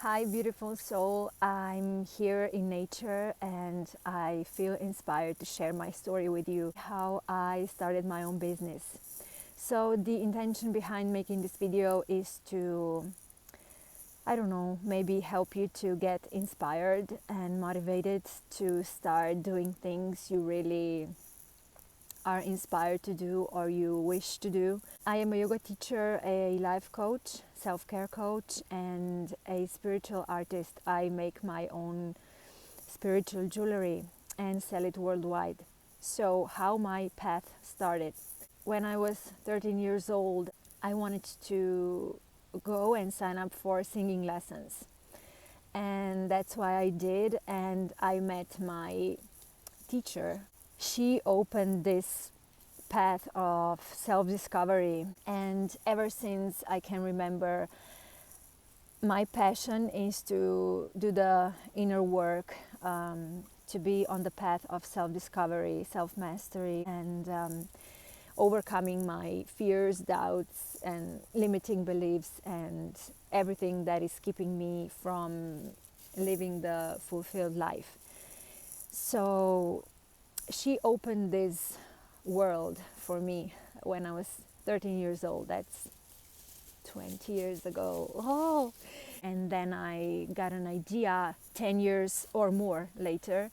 Hi, beautiful soul. I'm here in nature and I feel inspired to share my story with you, how I started my own business. So, the intention behind making this video is to, I don't know, maybe help you to get inspired and motivated to start doing things you really are inspired to do or you wish to do. I am a yoga teacher, a life coach, self-care coach, and a spiritual artist. I make my own spiritual jewelry and sell it worldwide. So, how my path started. When I was 13 years old, I wanted to go and sign up for singing lessons. And that's why I did, and I met my teacher. She opened this path of self-discovery, and ever since I can remember, my passion is to do the inner work, to be on the path of self-discovery, self-mastery, and overcoming my fears, doubts, and limiting beliefs, and everything that is keeping me from living the fulfilled life. So she opened this world for me when I was 13 years old. That's 20 years ago. Oh, and then I got an idea 10 years or more later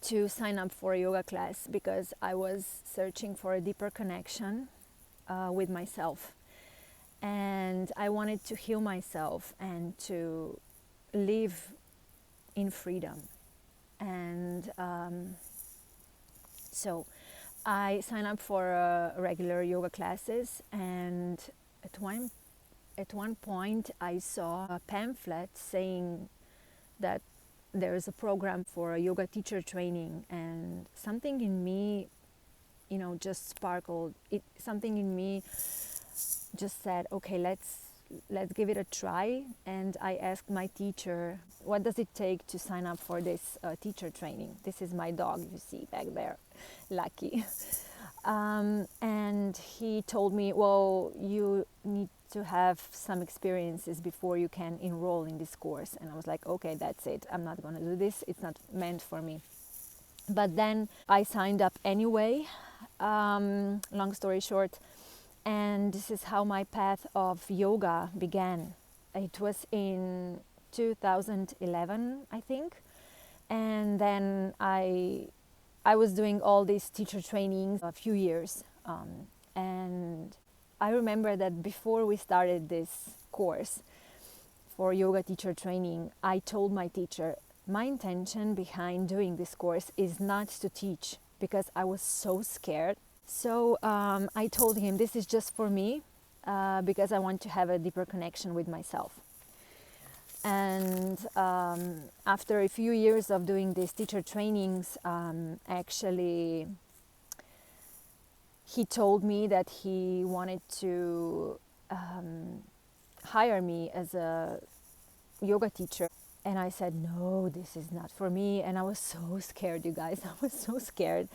to sign up for a yoga class because I was searching for a deeper connection with myself, and I wanted to heal myself and to live in freedom. And so I signed up for regular yoga classes, and at one point I saw a pamphlet saying that there is a program for a yoga teacher training, and something in me, just sparkled. Something in me just said, okay, let's give it a try. And I asked my teacher, what does it take to sign up for this teacher training? This is my dog, you see back there, Lucky. And he told me, well, you need to have some experiences before you can enroll in this course. And I was like, okay, that's it. I'm not going to do this. It's not meant for me. But then I signed up anyway, long story short. And this is how my path of yoga began. It was in 2011, I think. And then I was doing all these teacher trainings a few years. And I remember that before we started this course for yoga teacher training, I told my teacher, my intention behind doing this course is not to teach, because I was so scared. So I told him, this is just for me, because I want to have a deeper connection with myself. And after a few years of doing these teacher trainings, actually he told me that he wanted to hire me as a yoga teacher. And I said, no, this is not for me. And I was so scared, you guys. I was so scared,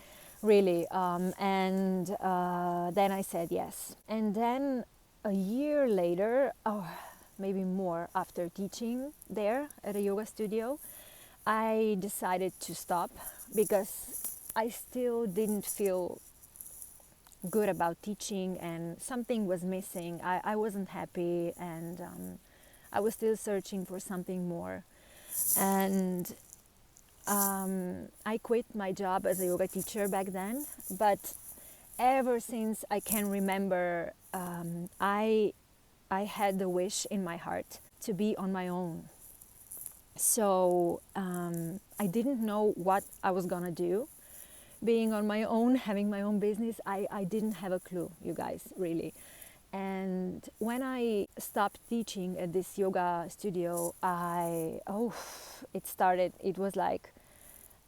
really. And then I said yes. And then a year later, or maybe more, after teaching there at a yoga studio, I decided to stop because I still didn't feel good about teaching, and something was missing. I wasn't happy, and I was still searching for something more. And I quit my job as a yoga teacher back then, but ever since I can remember, I had the wish in my heart to be on my own. So I didn't know what I was gonna do. Being on my own, having my own business, I didn't have a clue, you guys, really. And when I stopped teaching at this yoga studio, it was like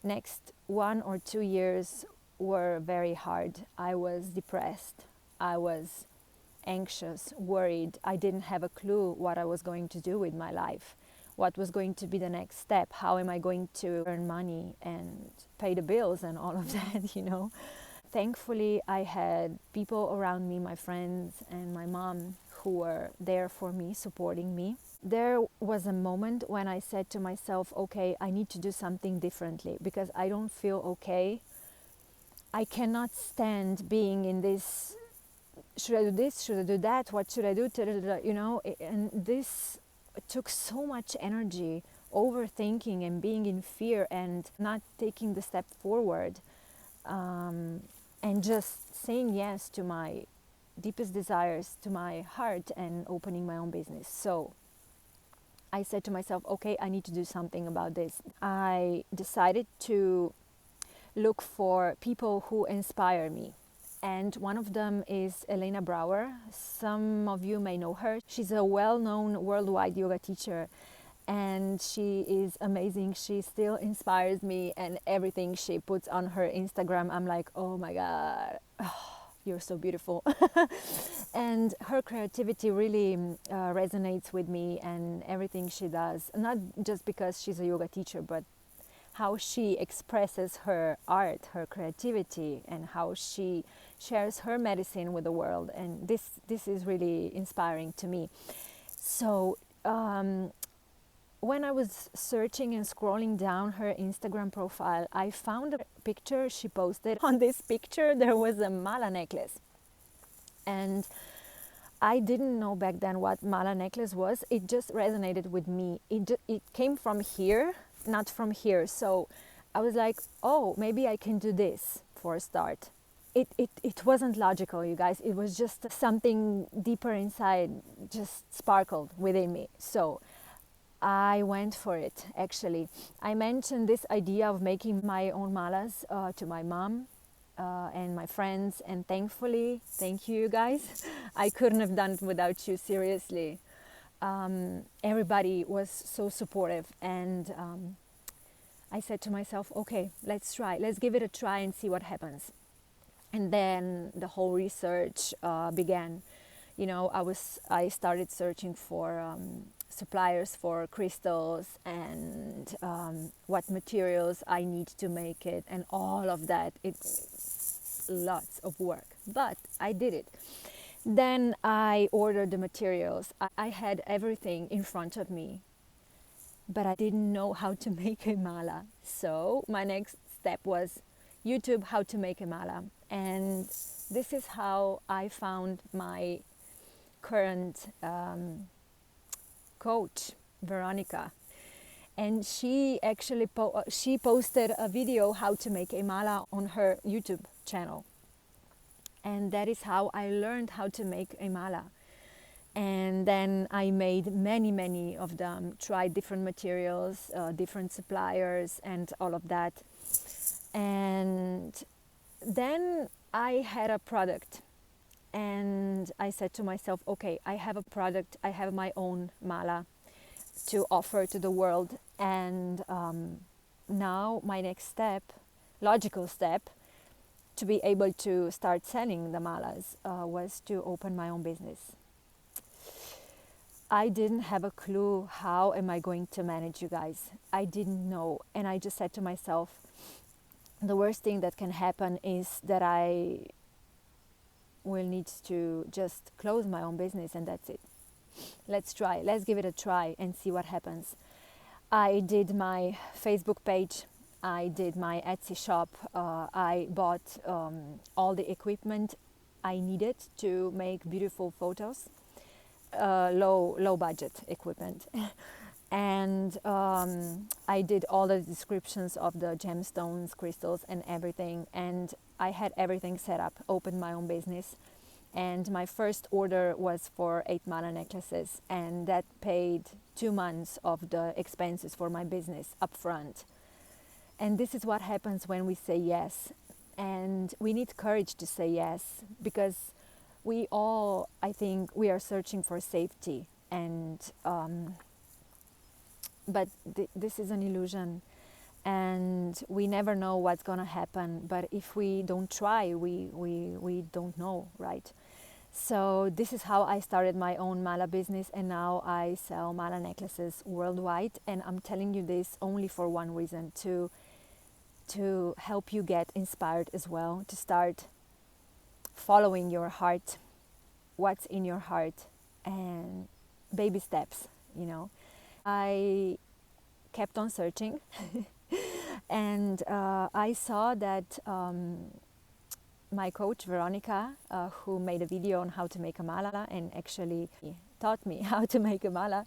next 1 or 2 years were very hard. I was depressed. I was anxious, worried. I didn't have a clue what I was going to do with my life. What was going to be the next step? How am I going to earn money and pay the bills and all of that? Thankfully, I had people around me, my friends and my mom, who were there for me, supporting me. There was a moment when I said to myself, okay, I need to do something differently because I don't feel okay. I cannot stand being in this, should I do this, should I do that, what should I do, you know, and this took so much energy, overthinking and being in fear and not taking the step forward, and just saying yes to my deepest desires, to my heart, and opening my own business. So I said to myself, okay, I need to do something about this. I decided to look for people who inspire me. And one of them is Elena Brower. Some of you may know her. She's a well-known worldwide yoga teacher, and she is amazing. She still inspires me, and everything she puts on her Instagram, I'm like, oh my God, you're so beautiful. And her creativity really resonates with me, and everything she does, not just because she's a yoga teacher, but how she expresses her art, her creativity, and how she shares her medicine with the world. And this is really inspiring to me. So when I was searching and scrolling down her Instagram profile, I found a picture she posted. On this picture, there was a mala necklace. And I didn't know back then what mala necklace was. It just resonated with me. It came from here, not from here. So I was like, oh, maybe I can do this for a start. It wasn't logical, you guys. It was just something deeper inside, just sparkled within me. So I went for it, actually. I mentioned this idea of making my own malas to my mom and my friends, and thankfully, thank you guys, I couldn't have done it without you, seriously. Everybody was so supportive, and I said to myself, okay, let's try, let's give it a try and see what happens. And then the whole research began. You know, I started searching for suppliers for crystals, and what materials I need to make it, and all of that. It's lots of work, but I did it. Then I ordered the materials. I had everything in front of me, but I didn't know how to make a mala. So my next step was YouTube, how to make a mala. And this is how I found my current coach, Veronica. And she actually she posted a video how to make a mala on her YouTube channel. And that is how I learned how to make a mala. And then I made many of them, tried different materials, different suppliers, and all of that. And then I had a product, and I said to myself, okay, I have a product, I have my own mala to offer to the world. And now my next step, logical step, to be able to start selling the malas was to open my own business. I didn't have a clue how am I going to manage, you guys. I didn't know. And I just said to myself, the worst thing that can happen is that I will need to just close my own business, and that's it. Let's try. Let's give it a try and see what happens. I did my Facebook page. I did my Etsy shop. I bought all the equipment I needed to make beautiful photos. Low budget equipment. And I did all the descriptions of the gemstones, crystals, and everything. And I had everything set up, opened my own business. And my first order was for 8 mala necklaces, and that paid 2 months of the expenses for my business up front. And this is what happens when we say yes. And we need courage to say yes, because we all, I think, we are searching for safety, and but this is an illusion, and we never know what's gonna happen. But if we don't try, we don't know, right? So this is how I started my own mala business, and now I sell mala necklaces worldwide. And I'm telling you this only for one reason, to help you get inspired as well, to start following your heart, what's in your heart, and baby steps. you know. I kept on searching and I saw that my coach Veronica, who made a video on how to make a mala and actually taught me how to make a mala,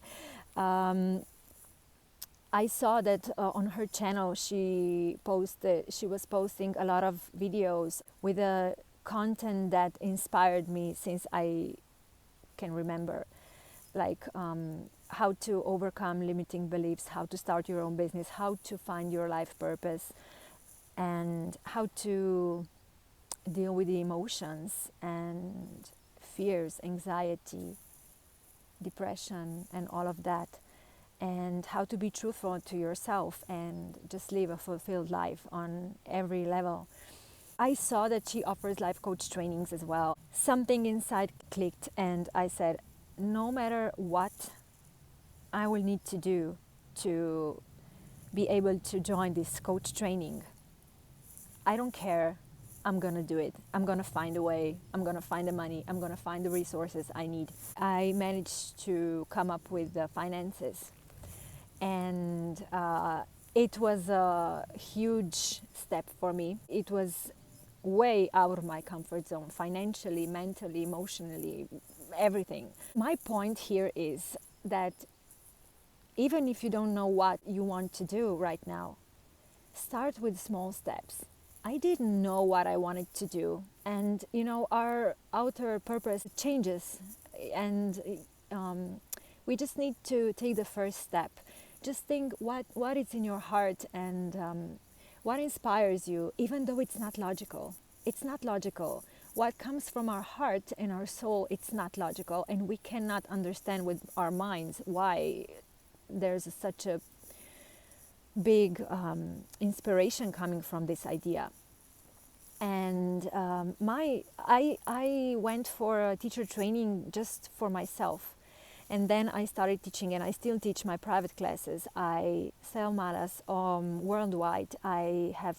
I saw that on her channel she was posting a lot of videos with a content that inspired me since I can remember, like how to overcome limiting beliefs, how to start your own business, how to find your life purpose, and how to deal with the emotions and fears, anxiety, depression, and all of that, and how to be truthful to yourself and just live a fulfilled life on every level. I saw that she offers life coach trainings as well. Something inside clicked, and I said, no matter what I will need to do to be able to join this coach training, I don't care. I'm going to do it. I'm going to find a way. I'm going to find the money. I'm going to find the resources I need. I managed to come up with the finances. And it was a huge step for me. It was way out of my comfort zone, financially, mentally, emotionally, everything. My point here is that even if you don't know what you want to do right now, start with small steps. I didn't know what I wanted to do, and you know, our outer purpose changes, and we just need to take the first step. Just think what is in your heart, and what inspires you, even though it's not logical. It's not logical. What comes from our heart and our soul, it's not logical, and we cannot understand with our minds why there's such a big inspiration coming from this idea. And I went for a teacher training just for myself, and then I started teaching, and I still teach my private classes. I sell malas worldwide. I have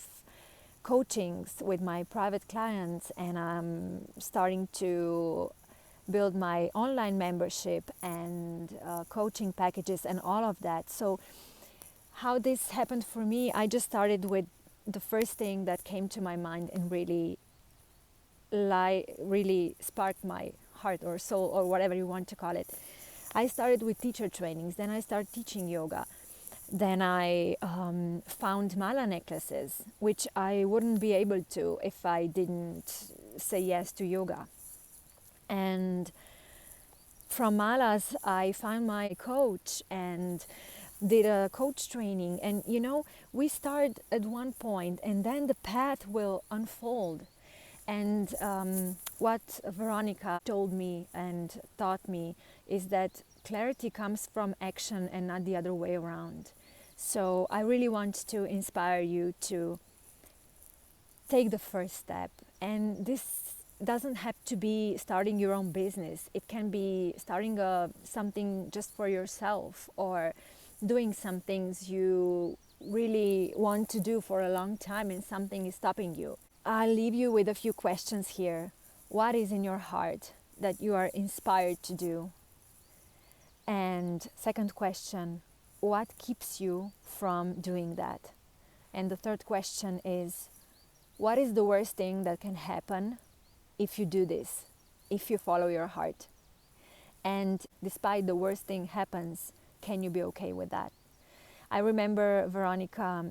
coachings with my private clients, and I'm starting to build my online membership and coaching packages and all of that. So how this happened for me, I just started with the first thing that came to my mind and really sparked my heart or soul or whatever you want to call it. I started with teacher trainings, then I started teaching yoga. Then I found mala necklaces, which I wouldn't be able to if I didn't say yes to yoga. And from malas, I found my coach and did a coach training. And you know, we start at one point and then the path will unfold. And what Veronica told me and taught me is that clarity comes from action and not the other way around. So I really want to inspire you to take the first step. And this doesn't have to be starting your own business. It can be starting something just for yourself, or doing some things you really want to do for a long time and something is stopping you. I'll leave you with a few questions here. What is in your heart that you are inspired to do? And second question, what keeps you from doing that? And the third question is, what is the worst thing that can happen if you do this, if you follow your heart? And despite the worst thing happens, can you be okay with that? I remember Veronica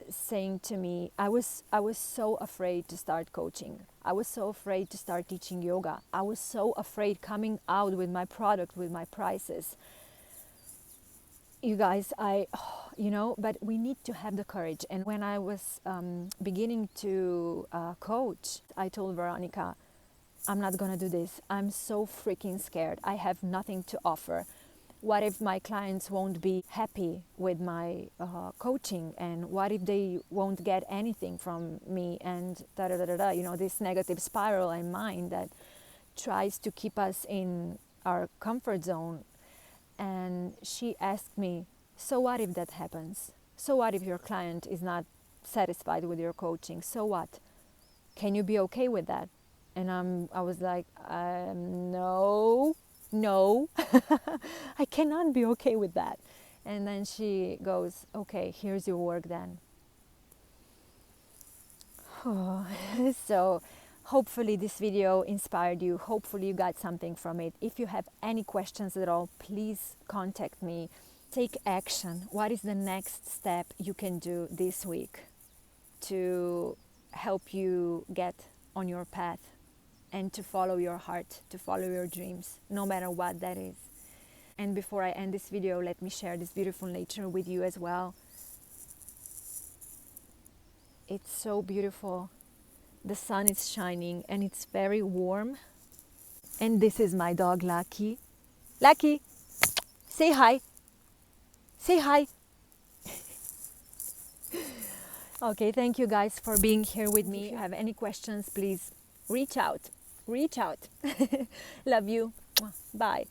saying to me, I was so afraid to start coaching. I was so afraid to start teaching yoga. I was so afraid coming out with my product, with my prices. You guys, but we need to have the courage. And when I was beginning to coach, I told Veronica, I'm not gonna do this. I'm so freaking scared. I have nothing to offer. What if my clients won't be happy with my coaching? And what if they won't get anything from me? And this negative spiral in mind that tries to keep us in our comfort zone. And she asked me, so what if that happens? So what if your client is not satisfied with your coaching? So what? Can you be okay with that? And I was like, no. no, I cannot be okay with that. And then she goes, okay, here's your work then. So hopefully this video inspired you. Hopefully you got something from it. If you have any questions at all, please contact me. Take action. What is the next step you can do this week to help you get on your path and to follow your heart, to follow your dreams, no matter what that is. And before I end this video, let me share this beautiful nature with you as well. It's so beautiful. The sun is shining and it's very warm. And this is my dog, Lucky. Lucky, say hi. Say hi. Okay, thank you guys for being here with me. If you have any questions, please reach out. Reach out. Love you. Bye.